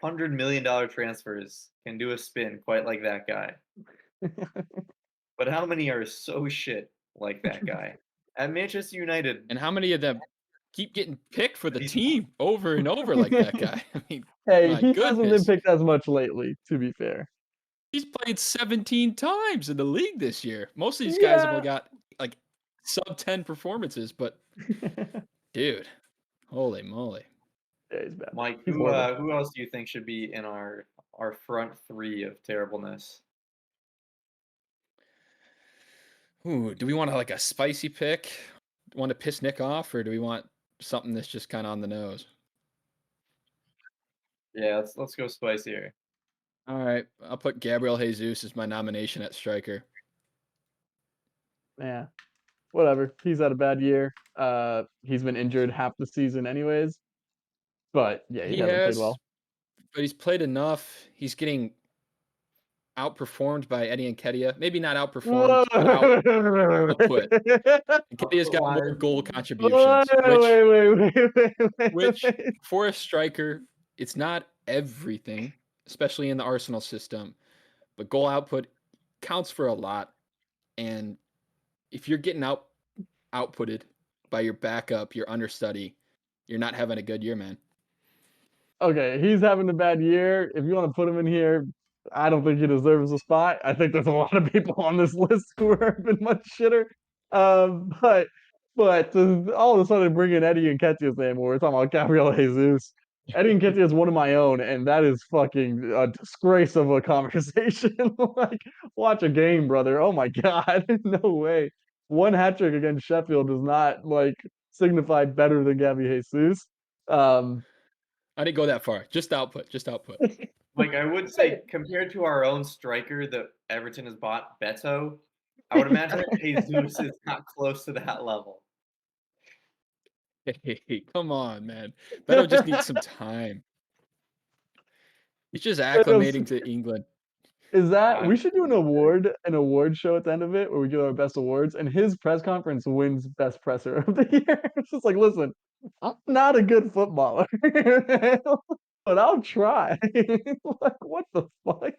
$100 million transfers can do a spin quite like that guy? But how many are so shit like that guy? At Manchester United, And how many of them keep getting picked for the He's- team over and over like that guy? I mean, Hey, my he hasn't been goodness. picked as much lately, to be fair. He's played 17 times in the league this year. Most of these guys have Yeah. only got like sub 10 performances, but dude, holy moly. Yeah, he's bad. Mike, He's horrible. who else do you think should be in our front three of terribleness? Ooh, do we want like a spicy pick? Want to piss Nick off, or do we want something that's just kind of on the nose? Yeah, let's go spicier. All right, I'll put Gabriel Jesus as my nomination at striker. Yeah. Whatever. He's had a bad year. He's been injured half the season anyways. But yeah, he He hasn't played has, well. but he's played enough. He's getting outperformed by Eddie Nketiah. Maybe not outperformed, but output. Nketiah's got more goal contributions, which Wait. for a striker, it's not everything, especially in the Arsenal system. But goal output counts for a lot. And if you're getting outputted by your backup, your understudy, you're not having a good year, man. Okay, he's having a bad year. If you want to put him in here, I don't think he deserves a spot. I think there's a lot of people on this list who have been much shitter. But to all of a sudden bring in Eddie Nketiah's name, we're talking about Gabriel Jesus. Eddie Nketiah is one of my own, and that is fucking a disgrace of a conversation. Like, watch a game, brother. Oh my god, no way. One hat trick against Sheffield does not like signify better than Gabby Jesus. Um, I didn't go that far. Just output. Like I would say, compared to our own striker that Everton has bought, Beto, I would imagine Jesus is not close to that level. Hey, come on, man. Beto just needs some time. He's just acclimating to England. Is that I'm we should do an award show at the end of it where we give our best awards and his press conference wins best presser of the year. It's just like, listen, I'm not a good footballer, but I'll try. Like, what the fuck?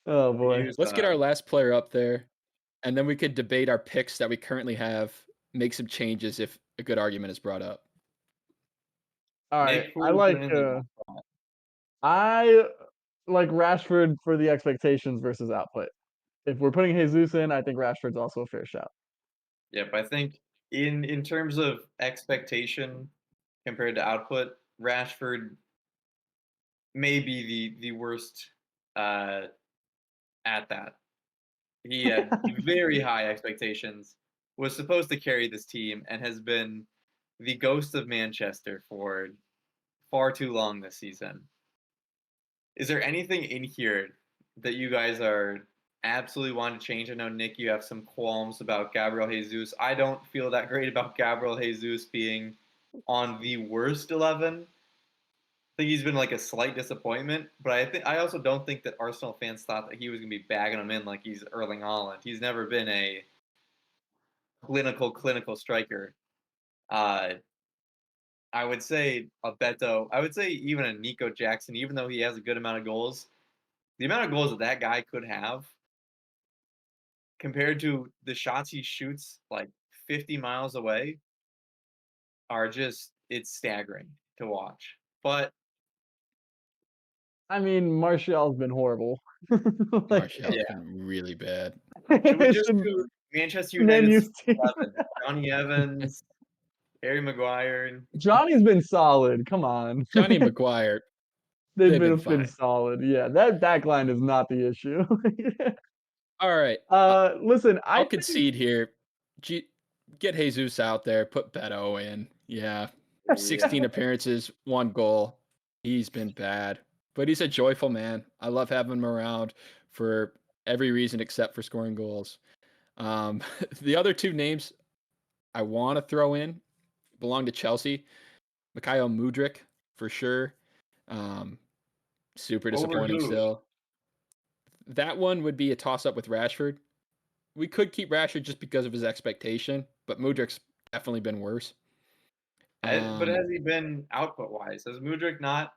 Oh boy. use Let's get our last player up there, and then we could debate our picks that we currently have, make some changes if a good argument is brought up. All right. Nick Poole in the spot. I like Rashford for the expectations versus output. If we're putting Jesus in, I think Rashford's also a fair shout. Yep, I think in terms of expectation compared to output, Rashford may be the worst at that. He had very high expectations, was supposed to carry this team, and has been the ghost of Manchester for far too long this season. Is there anything in here that you guys are absolutely want to change? I know, Nick, you have some qualms about Gabriel Jesus. I don't feel that great about Gabriel Jesus being on the worst 11. I think he's been like a slight disappointment, but I also don't think that Arsenal fans thought that he was going to be bagging him in like he's Erling Haaland. He's never been a clinical striker. Uh, I would say a Beto. I would say even a Nico Jackson, even though he has a good amount of goals. The amount of goals that that guy could have compared to the shots he shoots like 50 miles away are just, it's staggering to watch. But I mean, Martial's been horrible. Like, Martial's yeah, been really bad. should we it's just a do Manchester Man United's U's team. 11? Johnny Evans, Harry Maguire. Johnny's been solid. Come on. Johnny Maguire, They've been It's been fine. solid. Yeah, that back line is not the issue. All right. Listen, I I'll think concede here. G- get Jesus out there. Put Beto in. Yeah. Yeah. 16 appearances, 1 goal. He's been bad, but he's a joyful man. I love having him around for every reason except for scoring goals. The other 2 names I want to throw in belong to Chelsea. Mikhail Mudryk, for sure. Um, super Over disappointing who? still. That one would be a toss up with Rashford. We could keep Rashford just because of his expectation, but Mudryk's definitely been worse. But has he been output wise? Has Mudryk not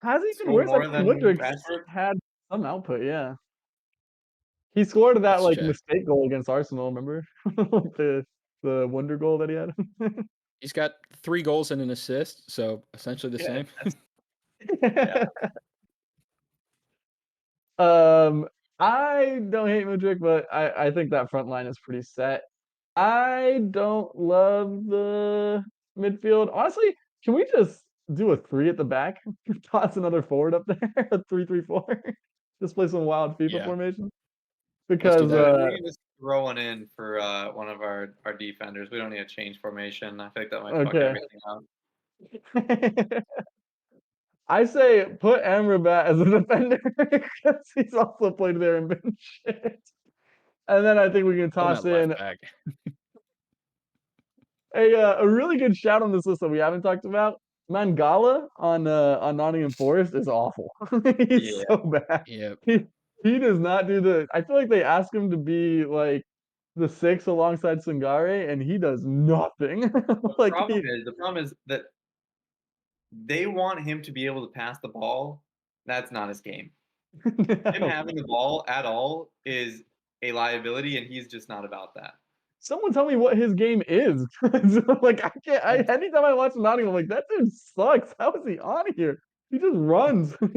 has he been scored worse? I more think than Woodrick's Rashford? had some output. Yeah, he scored that Let's like check. mistake goal against Arsenal. Remember, like the wonder goal that he had. He's got 3 goals and an assist, so essentially the Yeah, same. yeah. Um, I don't hate Mudryk, but I think that front line is pretty set. I don't love the midfield. Honestly, can we just do a 3 at the back? Toss another forward up there, a 3-3-4. Just play some wild FIFA Yeah, formation let's do because Yeah, that. we can just throw one in for one of our defenders. We don't need to change formation. I think that might fuck okay. everything up. I say put Amrabat as a defender because he's also played there and been shit. And then I think we can Put him toss at left in back. a really good shout on this list that we haven't talked about. Mangala on Nottingham Forest is awful. He's Yeah. so bad. Yep. He does not do the. I feel like they ask him to be like the 6 alongside Sangare, and he does nothing. Like The problem is that they want him to be able to pass the ball. That's not his game. Him no. having the ball at all is a liability, and he's just not about that. Someone tell me what his game is. Like I can't. Anytime I watch Nottingham, I'm like that dude sucks. How is he on here? He just runs. That's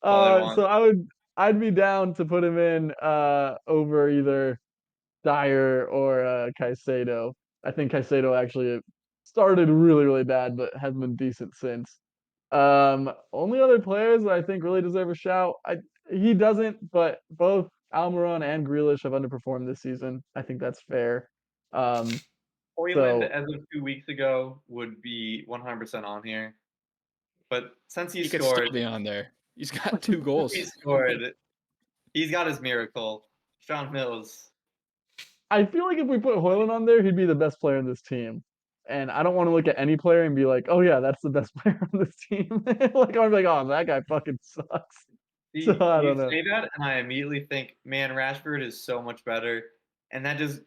all they want. So I'd be down to put him in over either Dyer or Caicedo. I think Caicedo actually started really bad, but has been decent since. Only other players that I think really deserve a shout. He doesn't, but both Almiron and Grealish have underperformed this season. I think that's fair. Um, Hoyland, so as of 2 weeks ago, would be 100% on here. But since He could still be on there. He's got 2 he goals. scored, he's got his miracle. Sean Mills. I feel like if we put Hoyland on there, he'd be the best player in this team. And I don't want to look at any player and be like, oh yeah, that's the best player on this team. Like I'm like, oh, that guy fucking sucks. So See, I you don't know. say that, and I immediately think, man, Rashford is so much better, and that just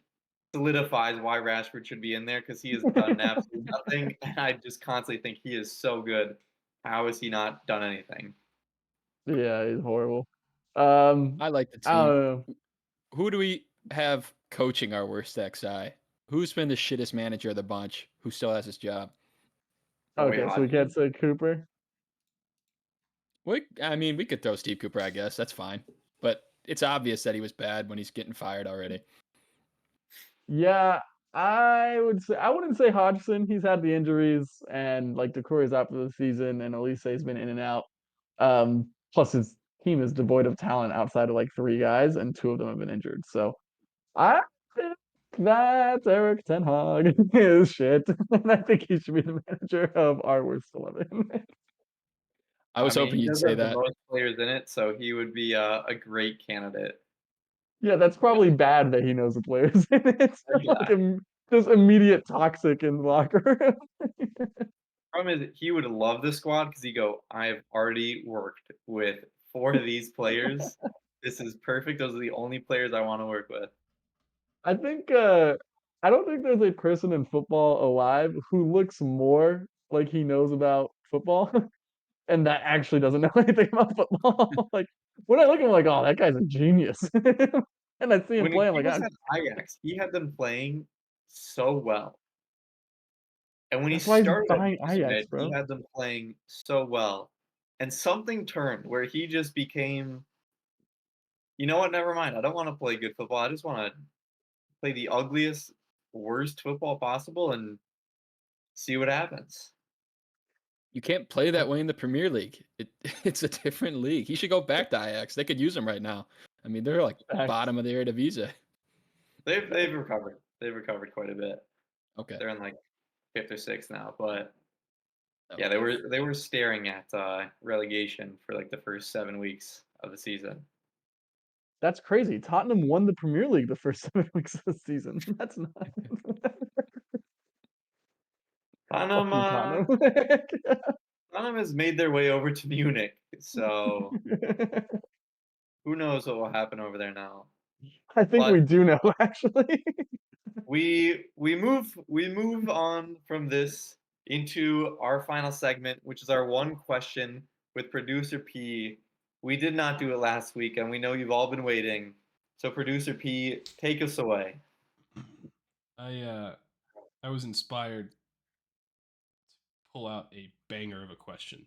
solidifies why Rashford should be in there because he has done absolutely nothing, and I just constantly think he is so good. How has he not done anything? Yeah, he's horrible. I like the I don't team. know. Who do we have coaching our worst XI? Who's been the shittest manager of the bunch who still has his job? Roy Okay, so we can't Hodgson. say Cooper. I mean, we could throw Steve Cooper, I guess. That's fine. But it's obvious that he was bad when he's getting fired already. Yeah, I wouldn't say Hodgson. He's had the injuries and like Decore's out for the season and Elise's been in and out. Plus his team is devoid of talent outside of like 3 guys and 2 of them have been injured. So I think that Eric Ten Hag is shit. And I think he should be the manager of our worst 11. I I was mean, hoping he you'd does say have the that. most players in it, so he would be a great candidate. Yeah, that's probably bad that he knows the players. It's like Yeah. just immediate toxic in the locker room. Problem is, he would love the squad because he go, I've already worked with 4 of these players. This is perfect. Those are the only players I want to work with. I think I don't think there's a person in football alive who looks more like he knows about football and that actually doesn't know anything about football. Like when I look at him, I'm like, oh, that guy's a genius. And I see him When play, I'm he like, was at Ajax, he had them playing so well. And when he that's why he's started at behind Ajax, United, he bro. had them playing so well. And something turned where he just became, you know what, never mind. I don't want to play good football. I just want to play the ugliest, worst football possible and see what happens. You can't play that way in the Premier League. It's a different league. He should go back to Ajax. They could use him right now. I mean, they're like Facts. bottom of the Eredivisie. They've recovered. They've recovered quite a bit. Okay. They're in like fifth or sixth now, but Oh. yeah, they were staring at relegation for like the first 7 weeks of the season. That's crazy. Tottenham won the Premier League the first 7 weeks of the season. That's not. Tottenham, Fuck you, Tottenham. Tottenham has made their way over to Munich, so who knows what will happen over there now. I think But we do know, actually. we move on from this into our final segment, which is our one question with producer P. We did not do it last week, and we know you've all been waiting. So, producer P, take us away. I was inspired to pull out a banger of a question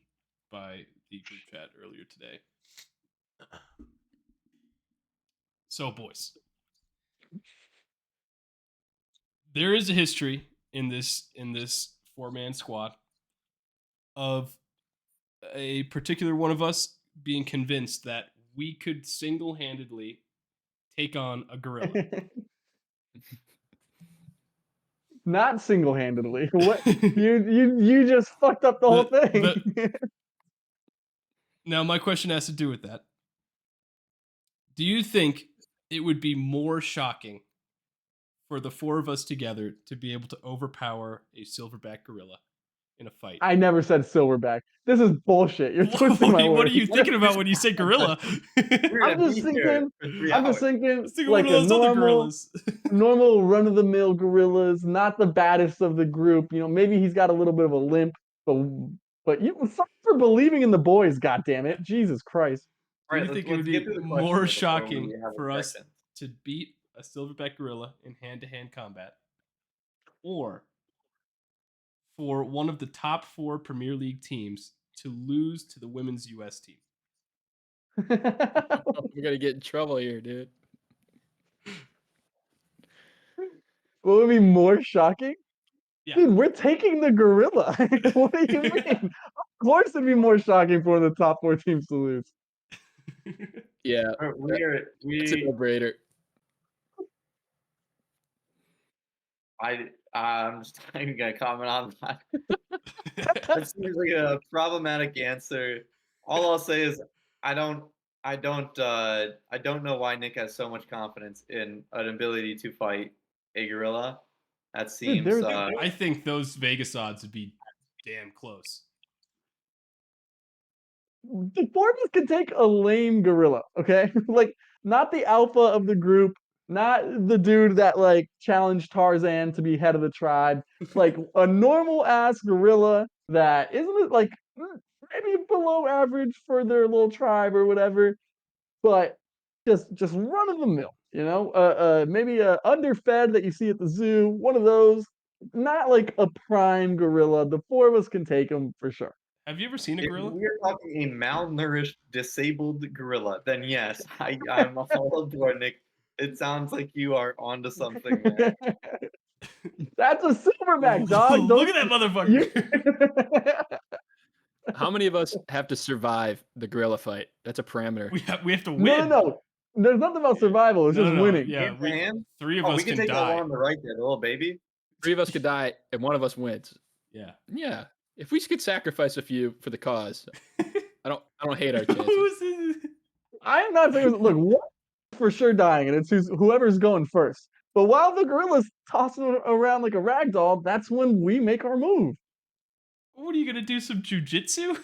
by the group chat earlier today. So, boys, there is a history in this 4-man squad of a particular one of us being convinced that we could single-handedly take on a gorilla. Not single-handedly. What you just fucked up the whole thing. Now, my question has to do with that. Do you think it would be more shocking for the four of us together to be able to overpower a silverback gorilla in a fight? I never said silverback. This is bullshit. You're twisting my words. What are you thinking about when you say gorilla? We're I'm gonna just be here thinking. for 3 I'm hours. just thinking Let's think of like one of a those other normal, gorillas. run-of-the-mill gorillas, not the baddest of the group. You know, maybe he's got a little bit of a limp, but you fuck for believing in the boys. God damn it, Jesus Christ! Do All you right, think it would let's get be through the more question before shocking we have a for us question. to beat a silverback gorilla in hand-to-hand combat, or for one of the top 4 Premier League teams to lose to the women's US team? We're gonna get in trouble here, dude. What would be more shocking? Yeah. Dude, we're taking the gorilla. What do you mean? Of course, it'd be more shocking for the top 4 teams to lose. Yeah, All right, it's a no-brainer. I'm just not even gonna comment on that. That seems like a problematic answer. All I'll say is I don't know why Nick has so much confidence in an ability to fight a gorilla. That Dude, seems I think those Vegas odds would be damn close. The four of us can take a lame gorilla, okay? Like, not the alpha of the group, not the dude that like challenged Tarzan to be head of the tribe. Like a normal ass gorilla that isn't it like maybe below average for their little tribe or whatever, but just run of the mill, you know? Maybe a underfed that you see at the zoo, one of those. Not like a prime gorilla. The four of us can take him for sure. Have you ever seen a if gorilla? we are talking a malnourished, disabled gorilla, then yes, I'm all aboard, Nick. It sounds like you are onto something there. That's a silverback, dog. Look at that motherfucker. How many of us have to survive the gorilla fight? That's a parameter. we have to No, win. no. There's nothing about survival. It's just winning. Yeah, Hand to hand? 3 of Oh, us we can take that die. one on the right there, the little baby. 3 of us could die, and one of us wins. Yeah. Yeah, if we could sacrifice a few for the cause, I don't hate our chances. Who's this? I am not saying look one for sure dying, and it's whoever's going first. But while the gorilla's tossing around like a rag doll, that's when we make our move. What are you gonna do? Some jujitsu?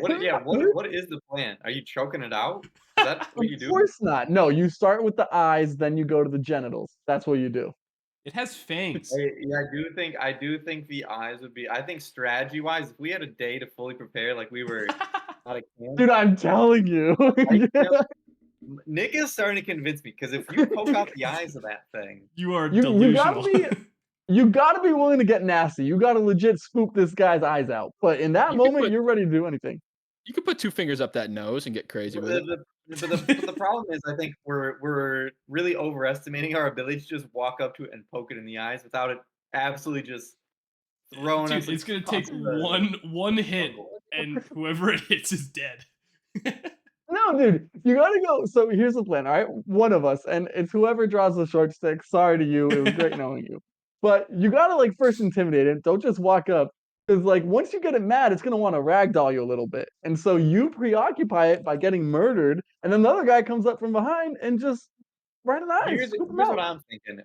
What is the plan? Are you choking it out? Is that what you Of do? course not. No, you start with the eyes, then you go to the genitals. That's what you do. It has fangs. Yeah, I do think the eyes would be. I think strategy wise, if we had a day to fully prepare, like we were at a camp, Dude, I'm telling you. Nick is starting to convince me because if you poke out the eyes of that thing, You are You delusional. gotta be willing to get nasty. You gotta legit scoop this guy's eyes out. But in that You can moment, put- you're ready to do anything. You could put 2 fingers up that nose and get crazy with it. but the problem is, I think we're really overestimating our ability to just walk up to it and poke it in the eyes without it absolutely just throwing Dude, us it's gonna take across the one hit, jungle. and whoever it hits is dead. No, dude, you gotta go. So here's the plan, all right? One of us, and it's whoever draws the short stick. Sorry to you. It was great knowing you. But you gotta like first intimidate it. Don't just walk up. Because like once you get it mad, it's gonna want to ragdoll you a little bit. And so you preoccupy it by getting murdered, and then the other guy comes up from behind and just right in the eyes, scoop him Here's what out. I'm thinking.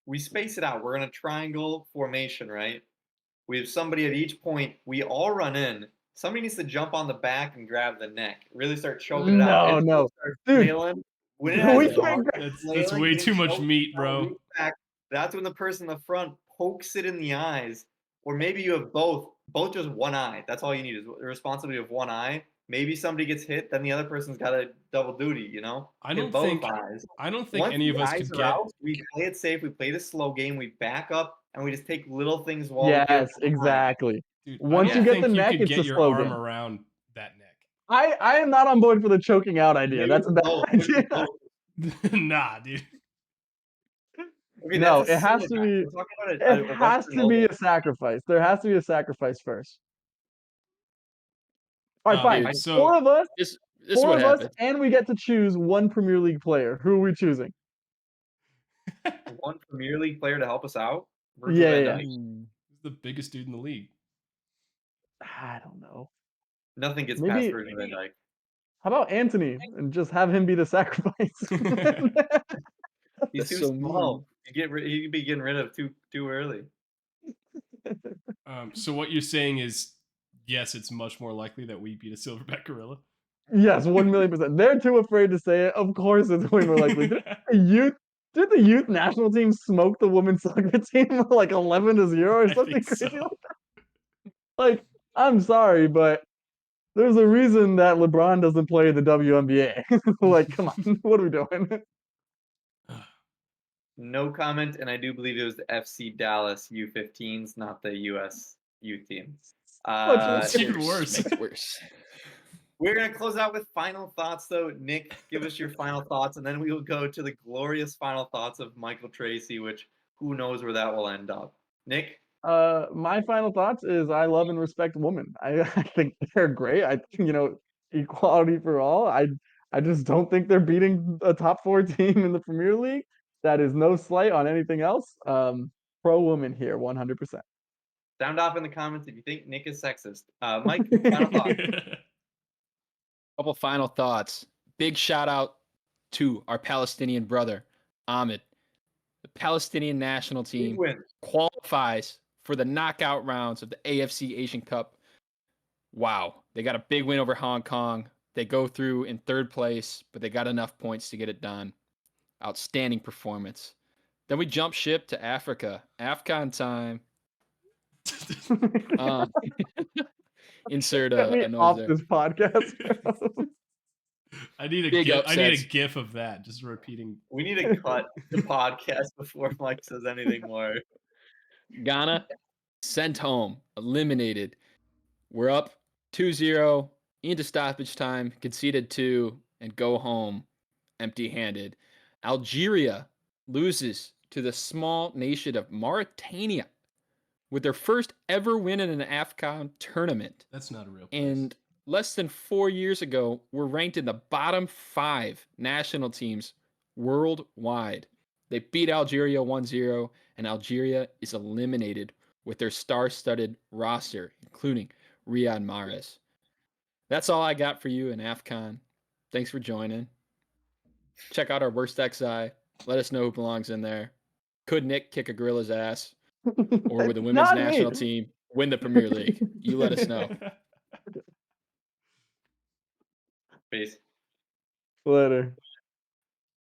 We space it out. We're in a triangle formation, right? We have somebody at each point. We all run in. Somebody needs to jump on the back and grab the neck. Really start choking it out. No, It no. starts Dude, flailing. When it has we its can't arms That's flailing, way getting too much choked, meat, now bro. reach back. That's when the person in the front pokes it in the eyes. Or maybe you have both just one eye. That's all you need is the responsibility of one eye. Maybe somebody gets hit, then the other person's got a double duty, you know? I Get don't both think eyes. Once any of the us eyes could are get. out, we play it safe. We play the slow game. We back up and we just take little things while we give Yes, time. exactly. Dude, I Once don't you Yeah. get the think you neck, could it's get a your slow arm game. around that neck. I am not on board for the choking out idea. Maybe That's a we bad both. Maybe we idea. both. Nah, dude. Okay, No, that's a it has to silverback. be. We're talking about It a has Western to be noble. a sacrifice. There has to be a sacrifice first. All right, fine. Dude, Four So of us, this is four what of us, happened. and we get to choose one Premier League player. Who are we choosing? One Premier League player to help us out. Virgil Yeah, van yeah, Dijk. he's the biggest dude in the league. I don't know. Nothing gets past Maybe. Virgil van Dijk. How about Anthony and just have him be the sacrifice? He's That's too so small. mean. He'd be getting rid of too early. So what you're saying is, yes, it's much more likely that we beat a silverback gorilla. Yes, 1,000,000%. They're too afraid to say it. Of course, it's way more likely. Did the youth national team smoke the women's soccer team like 11-0 or I something think crazy so. like that? Like, I'm sorry, but there's a reason that LeBron doesn't play the WNBA. Like, come on, what are we doing? No comment, and I do believe it was the FC Dallas U15s, not the US youth team. Much It's even worse. Makes it worse. We're gonna close out with final thoughts, though. Nick, give us your final thoughts, and then we will go to the glorious final thoughts of Michael Tracy, which who knows where that will end up. Nick, My final thoughts is I love and respect women. I think they're great. Equality for all. I just don't think they're beating a top four team in the Premier League. That is no slight on anything else. Pro woman here, 100%. sound off in the comments if you think Nick is sexist. Mike, final thoughts. Couple final thoughts. Big shout out to our Palestinian brother, Ahmed. The Palestinian national Big team win. qualifies for the knockout rounds of the AFC Asian Cup. Wow. They got a big win over Hong Kong. They go through in third place, but they got enough points to get it done. Outstanding performance. Then we jump ship to Africa. AFCON time. Insert Get me a noise off there. this podcast. I need a Big gif. I need a upsets. gif of that, just repeating. We need to cut the podcast before Mike says anything more. Ghana sent home, eliminated. We're up 2-0 into stoppage time, conceded 2, and go home empty-handed. Algeria loses to the small nation of Mauritania with their first ever win in an AFCON tournament. That's not a real place. And less than 4 years ago, were ranked in the bottom 5 national teams worldwide. They beat Algeria 1-0, and Algeria is eliminated with their star-studded roster, including Riyad Mahrez. That's all I got for you in AFCON. Thanks for joining. Check out our worst XI. Let us know who belongs in there. Could Nick kick a gorilla's ass? Or with the women's Not national me. team win the Premier League? You let us know. Peace. Later.